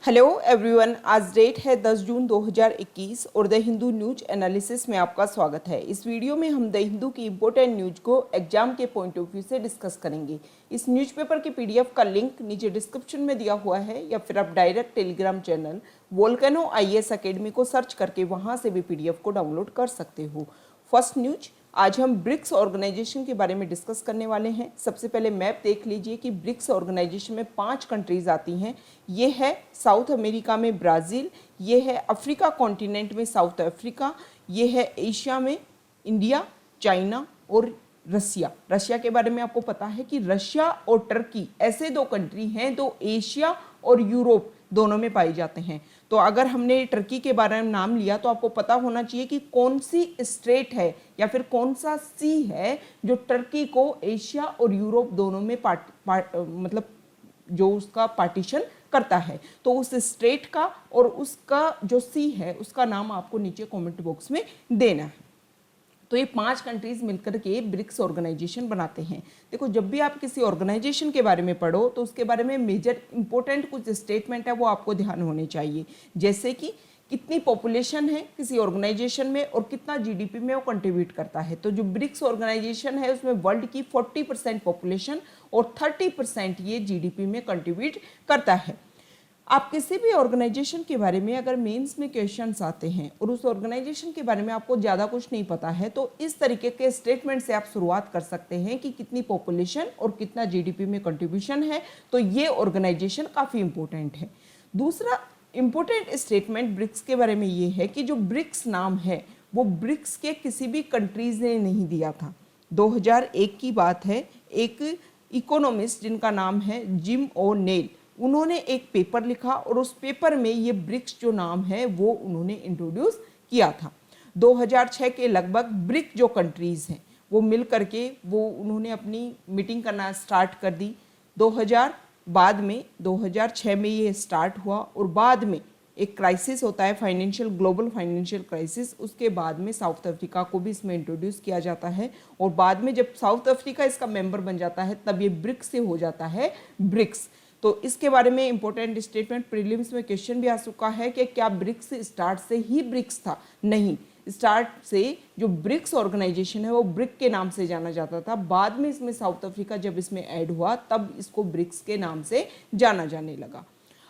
Hello everyone, आज date है 10 जून 2021 और द हिंदू न्यूज एनालिसिस में आपका स्वागत है। इस वीडियो में हम द हिंदू की इम्पोर्टेंट न्यूज को एग्जाम के पॉइंट ऑफ व्यू से डिस्कस करेंगे। इस न्यूज़पेपर की पीडीएफ का लिंक नीचे डिस्क्रिप्शन में दिया हुआ है या फिर आप direct Telegram channel volcano IAS academy को सर्च करके वहाँ से भी पीडीएफ को डाउनलोड कर सकते हो। फर्स्ट न्यूज, आज हम ब्रिक्स ऑर्गेनाइजेशन के बारे में डिस्कस करने वाले हैं। सबसे पहले मैप देख लीजिए कि ब्रिक्स ऑर्गेनाइजेशन में 5 कंट्रीज आती हैं। ये है साउथ अमेरिका में ब्राज़ील, ये है अफ्रीका कॉन्टिनेंट में साउथ अफ्रीका, ये है एशिया में इंडिया, चाइना और रशिया। रशिया के बारे में आपको पता है कि रशिया और टर्की ऐसे 2 कंट्री हैं जो एशिया और यूरोप दोनों में पाए जाते हैं। तो अगर हमने टर्की के बारे में नाम लिया तो आपको पता होना चाहिए कि कौन सी स्टेट है या फिर कौन सा सी है जो टर्की को एशिया और यूरोप दोनों में मतलब जो उसका पार्टीशन करता है। तो उस स्टेट का और उसका जो सी है उसका नाम आपको नीचे कमेंट बॉक्स में देना है। तो ये 5 कंट्रीज मिलकर के ब्रिक्स ऑर्गेनाइजेशन बनाते हैं। देखो, जब भी आप किसी ऑर्गेनाइजेशन के बारे में पढ़ो तो उसके बारे में मेजर इंपॉर्टेंट कुछ स्टेटमेंट है वो आपको ध्यान होने चाहिए, जैसे कि कितनी पॉपुलेशन है किसी ऑर्गेनाइजेशन में और कितना जीडीपी में वो कंट्रीब्यूट करता है। तो जो ब्रिक्स ऑर्गेनाइजेशन है उसमें वर्ल्ड की 40% पॉपुलेशन और 30% ये जीडीपी में कंट्रीब्यूट करता है। आप किसी भी ऑर्गेनाइजेशन के बारे में अगर मेंस में क्वेश्चंस आते हैं और उस ऑर्गेनाइजेशन के बारे में आपको ज़्यादा कुछ नहीं पता है तो इस तरीके के स्टेटमेंट से आप शुरुआत कर सकते हैं कि कितनी पॉपुलेशन और कितना जीडीपी में कंट्रीब्यूशन है, तो ये ऑर्गेनाइजेशन काफ़ी इंपॉर्टेंट है। दूसरा इंपॉर्टेंट स्टेटमेंट ब्रिक्स के बारे में ये है कि जो ब्रिक्स नाम है वो ब्रिक्स के किसी भी कंट्रीज ने नहीं दिया था। 2001 की बात है, एक इकोनॉमिस्ट जिनका नाम है जिम ओ नेल, उन्होंने एक पेपर लिखा और उस पेपर में ये ब्रिक्स जो नाम है वो उन्होंने इंट्रोड्यूस किया था। 2006 के लगभग ब्रिक जो कंट्रीज़ हैं वो मिल करके वो उन्होंने अपनी मीटिंग करना स्टार्ट कर दी। 2006 में ये स्टार्ट हुआ और बाद में एक क्राइसिस होता है, फाइनेंशियल ग्लोबल फाइनेंशियल क्राइसिस, उसके बाद में साउथ अफ्रीका को भी इसमें इंट्रोड्यूस किया जाता है और बाद में जब साउथ अफ्रीका इसका मेंबर बन जाता है तब ये ब्रिक्स से हो जाता है ब्रिक्स। तो इसके बारे में इंपॉर्टेंट स्टेटमेंट प्रीलिम्स में क्वेश्चन भी आ चुका है कि क्या ब्रिक्स स्टार्ट से ही ब्रिक्स था? नहीं, स्टार्ट से जो ब्रिक्स ऑर्गेनाइजेशन है वो ब्रिक के नाम से जाना जाता था। बाद में इसमें साउथ अफ्रीका जब इसमें ऐड हुआ तब इसको ब्रिक्स के नाम से जाना जाने लगा।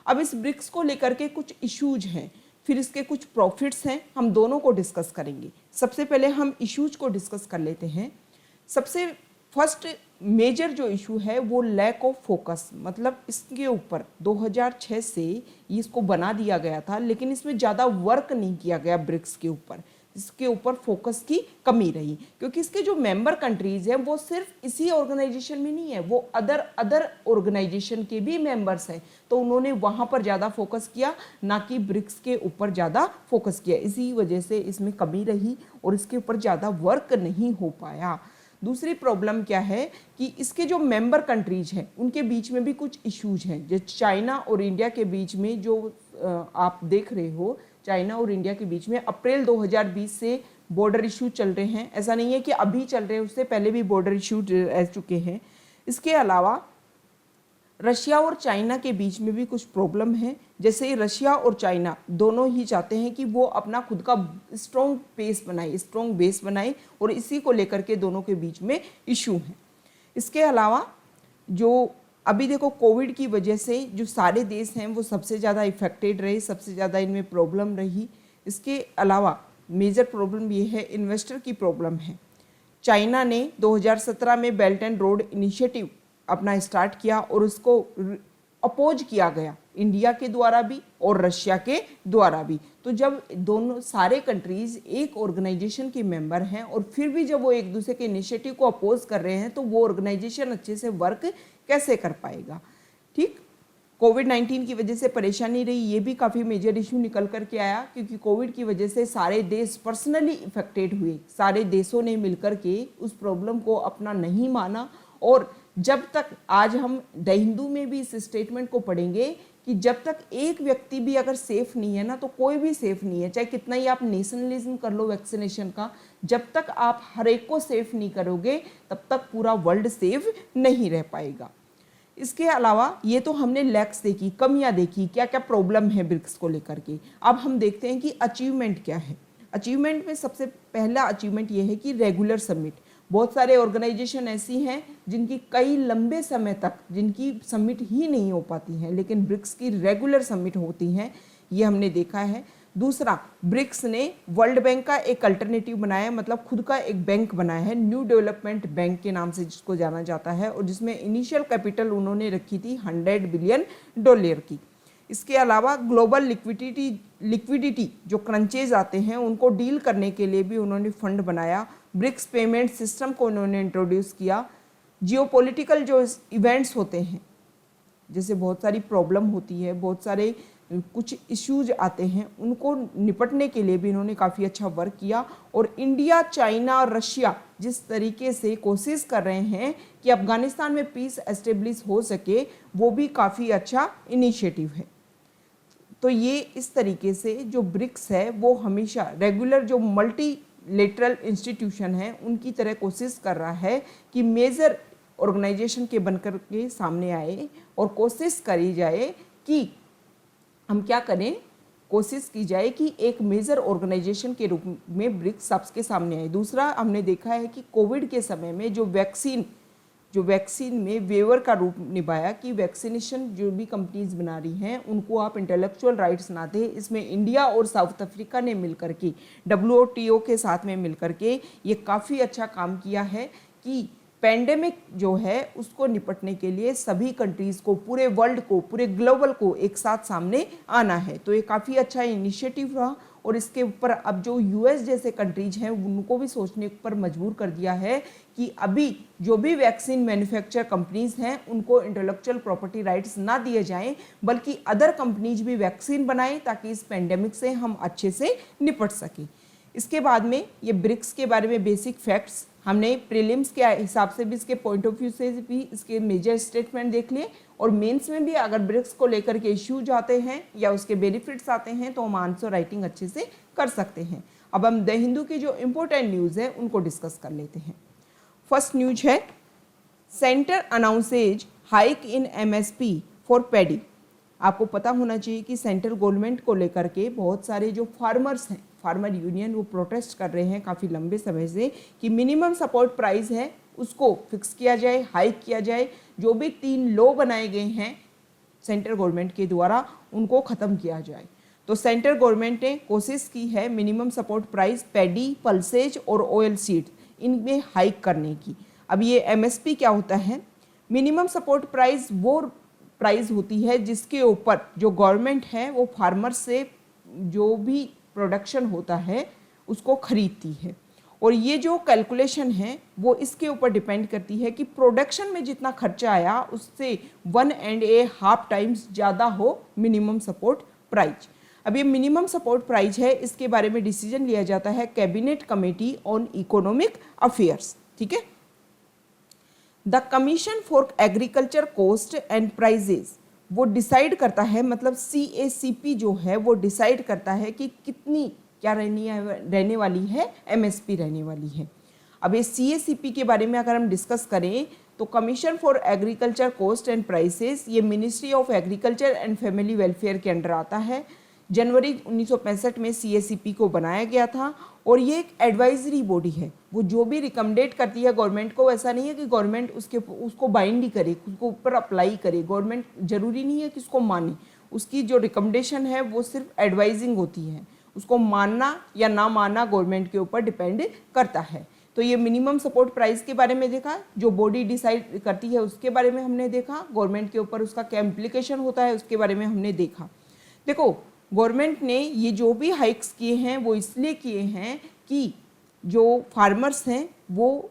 अब इस ब्रिक्स को लेकर के कुछ इश्यूज हैं, फिर इसके कुछ प्रॉफिट्स हैं, हम दोनों को डिस्कस करेंगे। सबसे पहले हम इश्यूज को डिस्कस कर लेते हैं। सबसे फर्स्ट मेजर जो इशू है वो लैक ऑफ फोकस, मतलब इसके ऊपर 2006 से इसको बना दिया गया था लेकिन इसमें ज़्यादा वर्क नहीं किया गया ब्रिक्स के ऊपर, इसके ऊपर फोकस की कमी रही क्योंकि इसके जो मेंबर कंट्रीज़ हैं वो सिर्फ इसी ऑर्गेनाइजेशन में नहीं है, वो अदर ऑर्गेनाइजेशन के भी मेंबर्स हैं, तो उन्होंने वहाँ पर ज़्यादा फोकस किया ना कि ब्रिक्स के ऊपर ज़्यादा फोकस किया। इसी वजह से इसमें कमी रही और इसके ऊपर ज़्यादा वर्क नहीं हो पाया। दूसरी प्रॉब्लम क्या है कि इसके जो मेंबर कंट्रीज हैं उनके बीच में भी कुछ इश्यूज हैं। जो चाइना और इंडिया के बीच में जो आप देख रहे हो, चाइना और इंडिया के बीच में अप्रैल 2020 से बॉर्डर इशू चल रहे हैं। ऐसा नहीं है कि अभी चल रहे हैं, उससे पहले भी बॉर्डर इशू रह चुके हैं। इसके अलावा रशिया और चाइना के बीच में भी कुछ प्रॉब्लम है, जैसे रशिया और चाइना दोनों ही चाहते हैं कि वो अपना खुद का स्ट्रॉन्ग बेस बनाए और इसी को लेकर के दोनों के बीच में इशू है। इसके अलावा जो अभी देखो कोविड की वजह से जो सारे देश हैं वो सबसे ज़्यादा इफेक्टेड रहे, सबसे ज़्यादा इनमें प्रॉब्लम रही। इसके अलावा मेजर प्रॉब्लम ये है, इन्वेस्टर की प्रॉब्लम है। चाइना ने 2017 में बेल्ट एंड रोड इनिशिएटिव अपना स्टार्ट किया और उसको अपोज किया गया इंडिया के द्वारा भी और रशिया के द्वारा भी। तो जब दोनों सारे कंट्रीज एक ऑर्गेनाइजेशन के मेंबर हैं और फिर भी जब वो एक दूसरे के इनिशिएटिव को अपोज कर रहे हैं तो वो ऑर्गेनाइजेशन अच्छे से वर्क कैसे कर पाएगा? ठीक, कोविड-19 की वजह से परेशानी रही, ये भी काफ़ी मेजर इशू निकल कर के आया क्योंकि कोविड की वजह से सारे देश पर्सनली इफेक्टेड हुए। सारे देशों ने मिलकर के उस प्रॉब्लम को अपना नहीं माना और जब तक, आज हम द हिंदू में भी इस स्टेटमेंट को पढ़ेंगे कि जब तक एक व्यक्ति भी अगर सेफ नहीं है ना तो कोई भी सेफ नहीं है, चाहे कितना ही आप नेशनलिज्म कर लो वैक्सीनेशन का, जब तक आप हर एक को सेफ नहीं करोगे तब तक पूरा वर्ल्ड सेफ नहीं रह पाएगा। इसके अलावा ये तो हमने लैक्स देखी, कमियां देखी, क्या क्या प्रॉब्लम है ब्रिक्स को लेकर के। अब हम देखते हैं कि अचीवमेंट क्या है। अचीवमेंट में सबसे पहला अचीवमेंट ये है कि रेगुलर समिट। बहुत सारे ऑर्गेनाइजेशन ऐसी हैं जिनकी कई लंबे समय तक जिनकी समिट ही नहीं हो पाती हैं, लेकिन ब्रिक्स की रेगुलर समिट होती हैं, ये हमने देखा है। दूसरा, ब्रिक्स ने वर्ल्ड बैंक का एक अल्टरनेटिव बनाया, मतलब खुद का एक बैंक बनाया है, न्यू डेवलपमेंट बैंक के नाम से जिसको जाना जाता है, और जिसमें इनिशियल कैपिटल उन्होंने रखी थी $100 बिलियन की। इसके अलावा ग्लोबल लिक्विडिटी जो क्रंचेज आते हैं उनको डील करने के लिए भी उन्होंने फंड बनाया। ब्रिक्स पेमेंट सिस्टम को उन्होंने इंट्रोड्यूस किया। जियोपॉलिटिकल जो इवेंट्स होते हैं, जैसे बहुत सारी प्रॉब्लम होती है, बहुत सारे कुछ इश्यूज आते हैं, उनको निपटने के लिए भी इन्होंने काफ़ी अच्छा वर्क किया। और इंडिया, चाइना और रशिया जिस तरीके से कोशिश कर रहे हैं कि अफगानिस्तान में पीस एस्टेब्लिश हो सके, वो भी काफ़ी अच्छा इनिशिएटिव है। तो ये इस तरीके से जो ब्रिक्स है वो हमेशा रेगुलर जो मल्टीलेटरल इंस्टीट्यूशन है उनकी तरह कोशिश कर रहा है कि मेजर ऑर्गेनाइजेशन के बनकर के सामने आए और कोशिश करी जाए कि हम क्या करें, कोशिश की जाए कि एक मेजर ऑर्गेनाइजेशन के रूप में ब्रिक्स सबके सामने आए। दूसरा, हमने देखा है कि कोविड के समय में जो वैक्सीन में वेवर का रूप निभाया कि वैक्सीनेशन जो भी कंपनीज बना रही हैं उनको आप इंटेलेक्चुअल राइट्स ना दें। इसमें इंडिया और साउथ अफ्रीका ने मिलकर के WTO के साथ में मिलकर के ये काफ़ी अच्छा काम किया है कि पैंडेमिक जो है उसको निपटने के लिए सभी कंट्रीज़ को, पूरे वर्ल्ड को, पूरे ग्लोबल को एक साथ सामने आना है। तो ये काफ़ी अच्छा इनिशिएटिव रहा और इसके ऊपर अब जो US जैसे कंट्रीज हैं उनको भी सोचने पर मजबूर कर दिया है कि अभी जो भी वैक्सीन मैन्युफैक्चर कंपनीज हैं उनको इंटेलेक्चुअल प्रॉपर्टी राइट्स ना दिए जाएं, बल्कि अदर कंपनीज भी वैक्सीन बनाएं ताकि इस पेंडेमिक से हम अच्छे से निपट सकें। इसके बाद में ये ब्रिक्स के बारे में बेसिक फैक्ट्स हमने प्रीलिम्स के हिसाब से भी, इसके पॉइंट ऑफ व्यू से भी इसके मेजर स्टेटमेंट देख लिए, और मेंस में भी अगर ब्रिक्स को लेकर के इश्यूज आते हैं या उसके बेनिफिट्स आते हैं तो हम आंसर राइटिंग अच्छे से कर सकते हैं। अब हम द हिंदू की जो इम्पोर्टेंट न्यूज़ है उनको डिस्कस कर लेते हैं। फर्स्ट न्यूज है, centre announces hike in MSP for paddy. आपको पता होना चाहिए कि सेंट्रल गवर्नमेंट को लेकर के बहुत सारे जो फार्मर्स हैं, फार्मर यूनियन, वो प्रोटेस्ट कर रहे हैं काफ़ी लंबे समय से कि मिनिमम सपोर्ट प्राइस है उसको फिक्स किया जाए, हाइक किया जाए। जो भी 3 लॉ बनाए गए हैं सेंट्रल गवर्नमेंट के द्वारा उनको ख़त्म किया जाए। तो सेंट्रल गवर्नमेंट ने कोशिश की है minimum support price paddy, pulses और ऑयल सीड इनमें हाइक करने की। अब ये MSP क्या होता है? मिनिमम सपोर्ट प्राइस वो प्राइस होती है जिसके ऊपर जो गवर्नमेंट है वो फार्मर से जो भी प्रोडक्शन होता है उसको खरीदती है, और ये जो कैलकुलेशन है वो इसके ऊपर डिपेंड करती है कि प्रोडक्शन में जितना खर्चा आया उससे 1.5 टाइम्स ज़्यादा हो मिनिमम सपोर्ट प्राइस। अब ये मिनिमम सपोर्ट प्राइस है, इसके बारे में डिसीजन लिया जाता है cabinet committee on economic affairs. ठीक है, the commission for agriculture cost and prices वो डिसाइड करता है, मतलब CACP जो है वो डिसाइड करता है कि कितनी क्या रहने वाली है, MSP रहने वाली है। अब ये CACP के बारे में अगर हम डिस्कस करें तो commission for agriculture cost and prices ये ministry of agriculture and family welfare के अंडर आता है। जनवरी 1965 में CACP को बनाया गया था, और ये एक एडवाइजरी बॉडी है, वो जो भी रिकमेंडेट करती है गवर्नमेंट को। ऐसा नहीं है कि गवर्नमेंट उसको बाइंड ही करे, उसको ऊपर अप्लाई करे, गवर्नमेंट जरूरी नहीं है कि उसको माने। उसकी जो रिकमेंडेशन है वो सिर्फ एडवाइजिंग होती है, उसको मानना या ना मानना गवर्नमेंट के ऊपर डिपेंड करता है। तो ये मिनिमम सपोर्ट प्राइस के बारे में देखा, जो बॉडी डिसाइड करती है उसके बारे में हमने देखा, गवर्नमेंट के ऊपर उसका क्या इम्प्लीकेशन होता है उसके बारे में हमने देखा। देखो, गवर्नमेंट ने ये जो भी हाइक्स किए हैं वो इसलिए किए हैं कि जो फार्मर्स हैं वो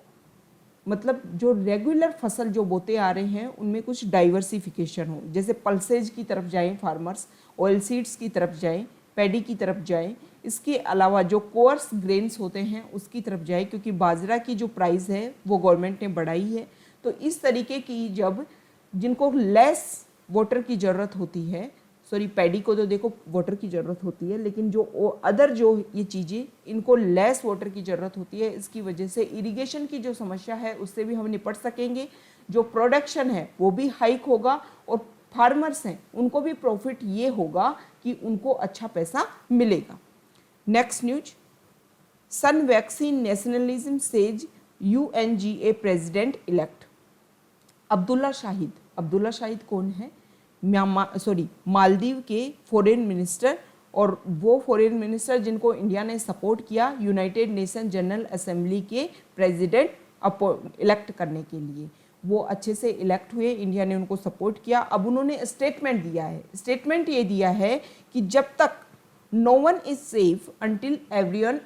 मतलब जो रेगुलर फसल जो बोते आ रहे हैं उनमें कुछ डाइवर्सिफिकेशन हो, जैसे पल्सेज की तरफ जाएं फार्मर्स, ऑयल सीड्स की तरफ जाएं, पैडी की तरफ जाएं, इसके अलावा जो कोर्स ग्रेन्स होते हैं उसकी तरफ जाएं, क्योंकि बाजरा की जो प्राइस है वो गवर्नमेंट ने बढ़ाई है। तो इस तरीके की जब जिनको लेस वाटर की ज़रूरत होती है, सॉरी पैडी को तो देखो वाटर की ज़रूरत होती है, लेकिन जो अदर जो ये चीज़ें इनको लेस वाटर की ज़रूरत होती है, इसकी वजह से इरिगेशन की जो समस्या है उससे भी हम निपट सकेंगे। जो प्रोडक्शन है वो भी हाइक होगा और फार्मर्स हैं उनको भी प्रॉफिट ये होगा कि उनको अच्छा पैसा मिलेगा। Next news, shun vaccine nationalism says UNGA president elect. Abdulla Shahid कौन है? मालदीव के फॉरेन मिनिस्टर, और वो फॉरेन मिनिस्टर जिनको इंडिया ने सपोर्ट किया यूनाइटेड नेशन जनरल असेंबली के प्रेसिडेंट इलेक्ट करने के लिए। वो अच्छे से इलेक्ट हुए, इंडिया ने उनको सपोर्ट किया। अब उन्होंने स्टेटमेंट दिया है, स्टेटमेंट ये दिया है कि जब तक no one is safe until everyone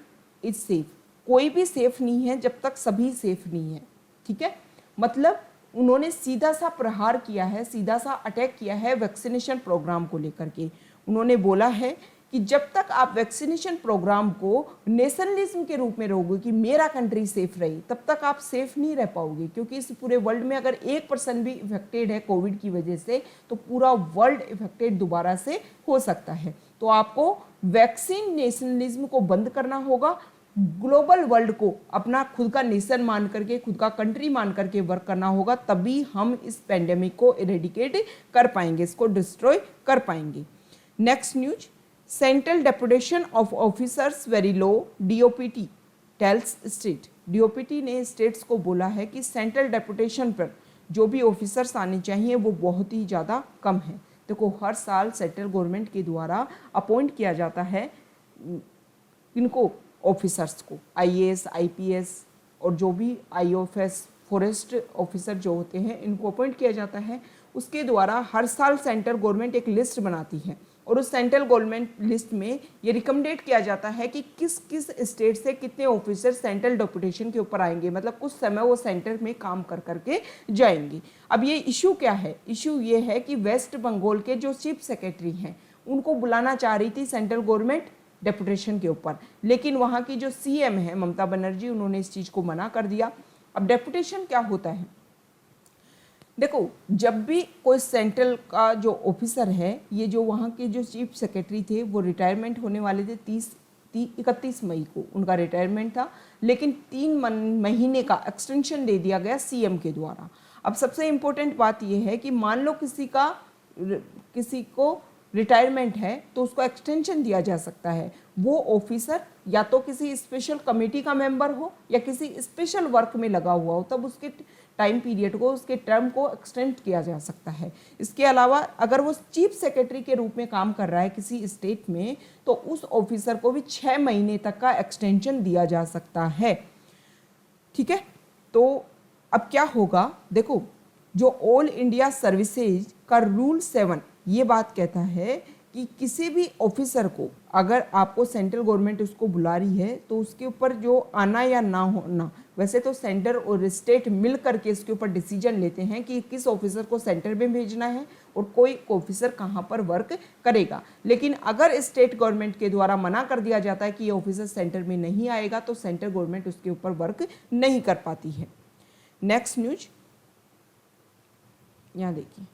is safe, कोई भी सेफ नहीं है जब तक सभी सेफ नहीं है। ठीक है, मतलब उन्होंने सीधा सा प्रहार किया है, सीधा सा अटैक किया है वैक्सीनेशन प्रोग्राम को लेकर के। उन्होंने बोला है कि जब तक आप वैक्सीनेशन प्रोग्राम को नेशनलिज्म के रूप में रहोगे कि मेरा कंट्री सेफ रही, तब तक आप सेफ नहीं रह पाओगे, क्योंकि इस पूरे वर्ल्ड में अगर 1% भी इफेक्टेड है कोविड की वजह से तो पूरा वर्ल्ड इफेक्टेड दोबारा से हो सकता है। तो आपको वैक्सीन नेशनलिज्म को बंद करना होगा, ग्लोबल वर्ल्ड को अपना खुद का नेशन मान करके, खुद का कंट्री मान करके वर्क करना होगा, तभी हम इस पेंडेमिक को इरेडिकेट कर पाएंगे, इसको डिस्ट्रॉय कर पाएंगे। Next news, central deputation of officers very low, DOPT tells state. DOPT ने स्टेट्स को बोला है कि सेंट्रल डेपुटेशन पर जो भी ऑफिसर्स आने चाहिए वो बहुत ही ज़्यादा कम है। देखो, हर साल सेंट्रल गवर्नमेंट के द्वारा अपॉइंट किया जाता है इनको, ऑफिसर्स को, IAS IPS और जो भी IOFS फॉरेस्ट ऑफिसर जो होते हैं इनको अपॉइंट किया जाता है। उसके द्वारा हर साल सेंट्रल गवर्नमेंट एक लिस्ट बनाती है और उस सेंट्रल गवर्नमेंट लिस्ट में ये रिकमेंडेड किया जाता है कि किस किस स्टेट से कितने ऑफिसर सेंट्रल डेपुटेशन के ऊपर आएंगे, मतलब कुछ समय वो सेंटर में काम कर करके जाएंगे। अब ये इशू क्या है? इशू ये है कि वेस्ट बंगाल के जो चीफ सेक्रेटरी हैं उनको बुलाना चाह रही थी सेंट्रल गवर्नमेंट डेपुटेशन के ऊपर, लेकिन वहाँ की जो CM है ममता बनर्जी, उन्होंने इस चीज़ को मना कर दिया। अब डेपुटेशन क्या होता है? देखो, जब भी कोई सेंट्रल का जो ऑफिसर है, ये जो वहाँ के जो चीफ सेक्रेटरी थे वो रिटायरमेंट होने वाले थे 31 मई को उनका रिटायरमेंट था, लेकिन 3 महीने का एक्सटेंशन दे दिया गया CM के द्वारा। अब सबसे इम्पोर्टेंट बात यह है कि मान लो किसी को रिटायरमेंट है तो उसको एक्सटेंशन दिया जा सकता है। वो ऑफिसर या तो किसी स्पेशल कमेटी का मेंबर हो या किसी स्पेशल वर्क में लगा हुआ हो, तब उसके टाइम पीरियड को, उसके टर्म को एक्सटेंड किया जा सकता है। इसके अलावा अगर वो चीफ सेक्रेटरी के रूप में काम कर रहा है किसी स्टेट में, तो उस ऑफिसर को भी 6 महीने तक का एक्सटेंशन दिया जा सकता है। ठीक है, तो अब क्या होगा? देखो, जो ऑल इंडिया सर्विसेज का रूल 7 ये बात कहता है कि किसी भी ऑफिसर को अगर आपको सेंट्रल गवर्नमेंट उसको बुला रही है तो उसके ऊपर जो आना या ना होना, वैसे तो सेंटर और स्टेट मिल करके इसके ऊपर डिसीजन लेते हैं कि किस ऑफिसर को सेंटर में भेजना है और कोई ऑफिसर कहाँ पर वर्क करेगा, लेकिन अगर स्टेट गवर्नमेंट के द्वारा मना कर दिया जाता है कि ये ऑफिसर सेंटर में नहीं आएगा तो सेंट्रल गवर्नमेंट उसके ऊपर वर्क नहीं कर पाती है। नेक्स्ट न्यूज यहाँ देखिए,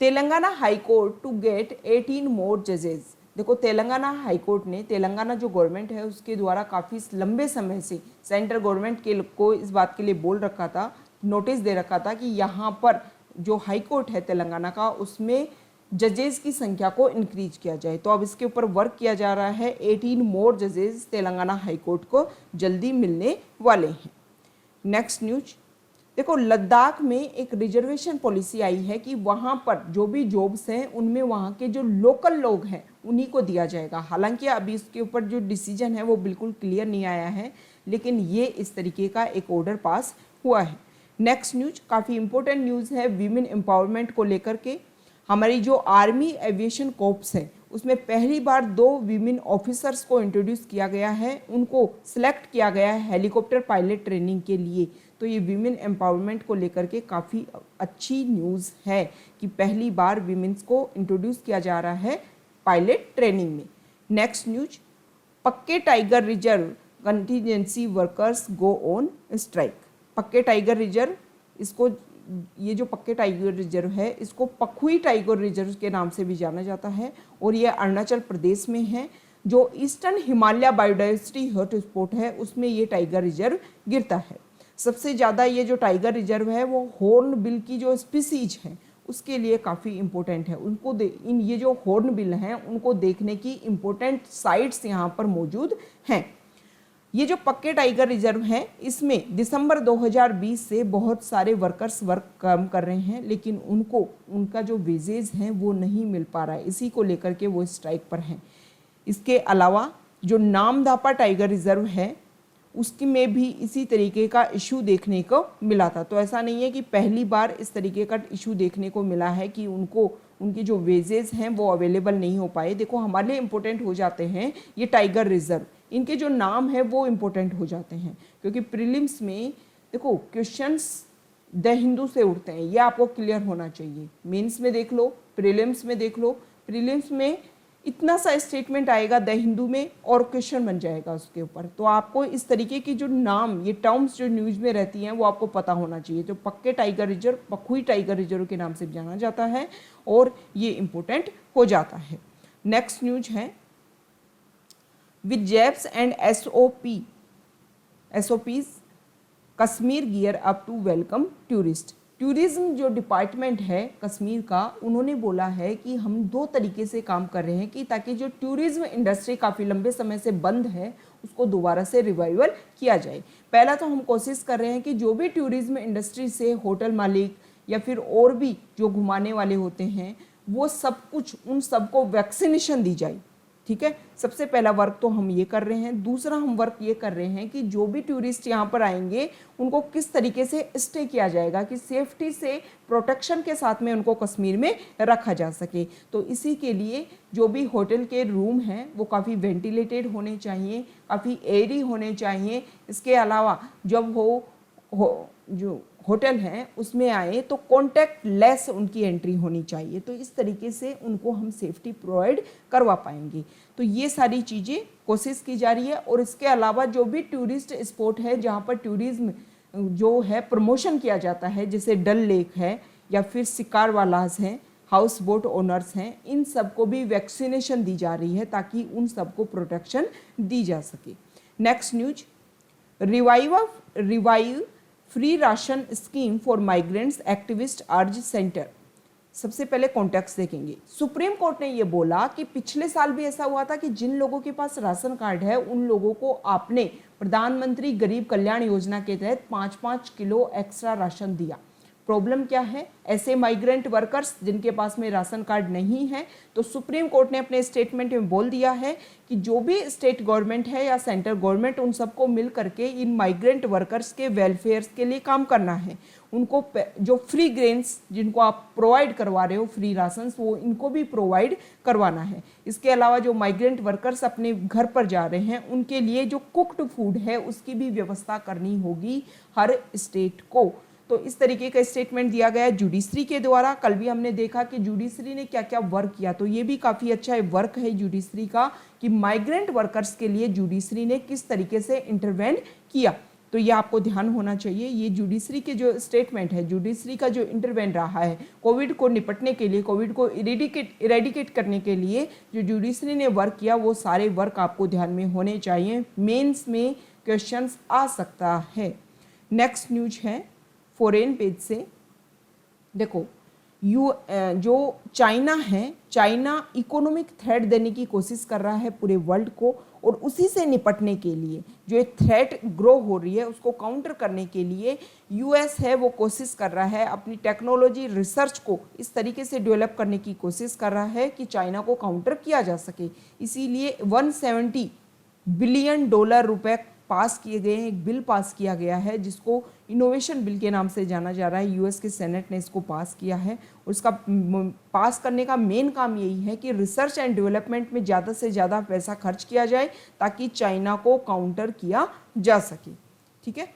Telangana high court to get 18 more जजेस। देखो, तेलंगाना हाई कोर्ट ने, तेलंगाना जो गवर्नमेंट है उसके द्वारा काफ़ी लंबे समय से सेंट्रल गवर्नमेंट के को इस बात के लिए बोल रखा था, नोटिस दे रखा था कि यहाँ पर जो हाई कोर्ट है तेलंगाना का उसमें जजेस की संख्या को इंक्रीज किया जाए। तो अब इसके ऊपर वर्क किया जा रहा है। 18 मोर जजेस तेलंगाना हाई कोर्ट को जल्दी मिलने वाले हैं। नेक्स्ट न्यूज, देखो, लद्दाख में एक रिजर्वेशन पॉलिसी आई है कि वहाँ पर जो भी जॉब्स हैं उनमें वहाँ के जो लोकल लोग हैं उन्हीं को दिया जाएगा। हालांकि अभी इसके ऊपर जो डिसीजन है वो बिल्कुल क्लियर नहीं आया है, लेकिन ये इस तरीके का एक ऑर्डर पास हुआ है। नेक्स्ट न्यूज काफ़ी इंपॉर्टेंट न्यूज़ है वीमेन एम्पावरमेंट को लेकर के। हमारी जो आर्मी एविएशन कॉर्प्स है उसमें पहली बार 2 वीमेन ऑफिसर्स को इंट्रोड्यूस किया गया है, उनको सिलेक्ट किया गया है हेलीकॉप्टर पायलट ट्रेनिंग के लिए। तो ये वीमेन एम्पावरमेंट को लेकर के काफ़ी अच्छी न्यूज़ है कि पहली बार वीमेन्स को इंट्रोड्यूस किया जा रहा है पायलट ट्रेनिंग में। नेक्स्ट न्यूज, पक्के tiger reserve contingency workers go on strike. पक्के टाइगर रिजर्व, इसको, ये जो पक्के टाइगर रिजर्व है इसको पखुई टाइगर रिजर्व के नाम से भी जाना जाता है और ये अरुणाचल प्रदेश में है। जो ईस्टर्न हिमालय बायोडाइवर्सिटी हॉटस्पॉट है उसमें ये टाइगर रिजर्व गिरता है। सबसे ज़्यादा ये जो टाइगर रिजर्व है वो हॉर्न बिल की जो स्पीसीज है उसके लिए काफ़ी इम्पोर्टेंट है। उनको इन ये जो हॉर्न बिल हैं उनको देखने की इम्पोर्टेंट साइट्स यहाँ पर मौजूद हैं। ये जो पक्के टाइगर रिजर्व हैं इसमें दिसंबर 2020 से बहुत सारे वर्कर्स वर्क काम कर रहे हैं, लेकिन उनको उनका जो वेजेज हैं वो नहीं मिल पा रहा है, इसी को लेकर के वो स्ट्राइक पर हैं। इसके अलावा जो नामदापा टाइगर रिजर्व है उसकी में भी इसी तरीके का इशू देखने को मिला था। तो ऐसा नहीं है कि पहली बार इस तरीके का इशू देखने को मिला है कि उनको उनकी जो वेजेस हैं वो अवेलेबल नहीं हो पाए। देखो हमारे लिए इम्पोर्टेंट हो जाते हैं ये टाइगर रिजर्व, इनके जो नाम है वो इम्पोर्टेंट हो जाते हैं, क्योंकि प्रीलिम्स में देखो क्वेश्चंस द हिंदू से उठते हैं, ये आपको क्लियर होना चाहिए। मेंस में देख लो, प्रीलिम्स में देख लो, प्रीलिम्स में इतना सा स्टेटमेंट आएगा द हिंदू में और क्वेश्चन बन जाएगा उसके ऊपर। तो आपको इस तरीके की जो नाम, ये टर्म्स जो न्यूज़ में रहती हैं वो आपको पता होना चाहिए। जो पक्के tiger reserve Pakhui tiger reserve के नाम से जाना जाता है और ये इम्पोर्टेंट हो जाता है। नेक्स्ट न्यूज है with jabs and SOPs Kashmir gear up to welcome tourist. Tourism जो डिपार्टमेंट है कश्मीर का, उन्होंने बोला है कि हम 2 तरीके से काम कर रहे हैं कि ताकि जो टूरिज्म इंडस्ट्री काफ़ी लंबे समय से बंद है उसको दोबारा से रिवाइवल किया जाए। पहला तो हम कोशिश कर रहे हैं कि जो भी टूरिज्म इंडस्ट्री से होटल मालिक या फिर और भी जो घुमाने वाले होते हैं वो सब कुछ उन सबको वैक्सीनेशन दी जाए। ठीक है, सबसे पहला वर्क तो हम ये कर रहे हैं। दूसरा हम वर्क ये कर रहे हैं कि जो भी टूरिस्ट यहाँ पर आएंगे उनको किस तरीके से स्टे किया जाएगा कि सेफ्टी से प्रोटेक्शन के साथ में उनको कश्मीर में रखा जा सके। तो इसी के लिए जो भी होटल के रूम हैं वो काफ़ी वेंटिलेटेड होने चाहिए, काफ़ी एयरी होने चाहिए। इसके अलावा जब जो होटल हैं उसमें आए तो कॉन्टैक्ट लेस उनकी एंट्री होनी चाहिए। तो इस तरीके से उनको हम सेफ्टी प्रोवाइड करवा पाएंगे। तो ये सारी चीज़ें कोशिश की जा रही है। और इसके अलावा जो भी टूरिस्ट स्पॉट है जहाँ पर टूरिज्म जो है प्रमोशन किया जाता है, जैसे डल लेक है या फिर शिकार वालास हैं, हाउस बोट ओनर्स हैं, इन सबको भी वैक्सीनेशन दी जा रही है ताकि उन सबको प्रोटेक्शन दी जा सके। Next news, revive free ration scheme for migrants activist अर्ज सेंटर। सबसे पहले कॉन्टेक्स्ट देखेंगे। सुप्रीम कोर्ट ने ये बोला कि पिछले साल भी ऐसा हुआ था कि जिन लोगों के पास राशन कार्ड है उन लोगों को आपने प्रधानमंत्री गरीब कल्याण योजना के तहत 5-5 किलो एक्स्ट्रा राशन दिया। प्रॉब्लम क्या है, ऐसे माइग्रेंट वर्कर्स जिनके पास में राशन कार्ड नहीं है, तो सुप्रीम कोर्ट ने अपने स्टेटमेंट में बोल दिया है कि जो भी स्टेट गवर्नमेंट है या सेंट्रल गवर्नमेंट उन सबको मिल करके इन माइग्रेंट वर्कर्स के वेलफेयर के लिए काम करना है। उनको जो फ्री ग्रेन्स जिनको आप प्रोवाइड करवा रहे हो, फ्री राशंस, वो इनको भी प्रोवाइड करवाना है। इसके अलावा जो माइग्रेंट वर्कर्स अपने घर पर जा रहे हैं उनके लिए जो कुक्ड फूड है उसकी भी व्यवस्था करनी होगी हर स्टेट को। तो इस तरीके का स्टेटमेंट दिया गया है जुडिशरी के द्वारा। कल भी हमने देखा कि जुडिशरी ने क्या क्या वर्क किया, तो ये भी काफ़ी अच्छा वर्क है जुडिशरी का कि माइग्रेंट वर्कर्स के लिए जुडिशरी ने किस तरीके से इंटरवेंट किया। तो ये आपको ध्यान होना चाहिए। ये जुडिशरी के जो स्टेटमेंट है, जुडिशरी का जो इंटरवेंट रहा है कोविड को निपटने के लिए, कोविड को इरेडिकेट करने के लिए जो जुडिशरी ने वर्क किया, वो सारे वर्क आपको ध्यान में होने चाहिए। मेंस में क्वेश्चंस आ सकता है। नेक्स्ट न्यूज है फॉरेन पेज से। देखो जो चाइना है, चाइना इकोनॉमिक थ्रेट देने की कोशिश कर रहा है पूरे वर्ल्ड को, और उसी से निपटने के लिए जो एक थ्रेट ग्रो हो रही है उसको काउंटर करने के लिए यूएस है वो कोशिश कर रहा है, अपनी टेक्नोलॉजी रिसर्च को इस तरीके से डेवलप करने की कोशिश कर रहा है कि चाइना को काउंटर किया जा सके। इसीलिए 170 बिलियन डॉलर रुपए पास किए गए हैं। एक बिल पास किया गया है जिसको इनोवेशन बिल के नाम से जाना जा रहा है। यूएस के सेनेट ने इसको पास किया है और इसका पास करने का मेन काम यही है कि रिसर्च एंड डेवलपमेंट में ज़्यादा से ज़्यादा पैसा खर्च किया जाए ताकि चाइना को काउंटर किया जा सके। ठीक है,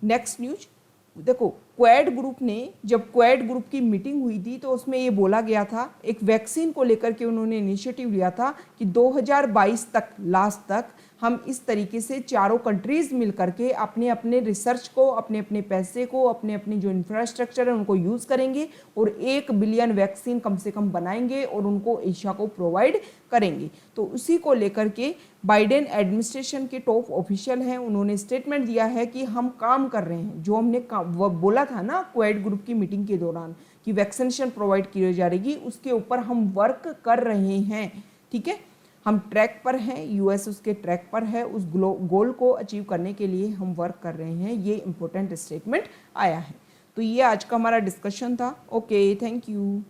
नेक्स्ट न्यूज देखो, क्वाड ग्रुप ने, जब क्वाड ग्रुप की मीटिंग हुई थी तो उसमें ये बोला गया था, एक वैक्सीन को लेकर के उन्होंने इनिशिएटिव लिया था कि 2022 तक, लास्ट तक हम इस तरीके से चारों कंट्रीज़ मिल करके अपने अपने रिसर्च को, अपने अपने पैसे को, अपने अपने जो इंफ्रास्ट्रक्चर है उनको यूज़ करेंगे और 1 बिलियन वैक्सीन कम से कम बनाएंगे और उनको एशिया को प्रोवाइड करेंगे। तो उसी को लेकर के बाइडेन एडमिनिस्ट्रेशन के टॉप ऑफिशियल हैं, उन्होंने स्टेटमेंट दिया है कि हम काम कर रहे हैं, जो हमने वो बोला था ना क्वाड ग्रुप की मीटिंग के दौरान कि वैक्सीनेशन प्रोवाइड की जाएगी, उसके ऊपर हम वर्क कर रहे हैं। ठीक है, हम ट्रैक पर हैं, यूएस उसके ट्रैक पर है, उस गोल को अचीव करने के लिए हम वर्क कर रहे हैं। ये इंपॉर्टेंट स्टेटमेंट आया है। तो ये आज का हमारा डिस्कशन था। Okay, thank you.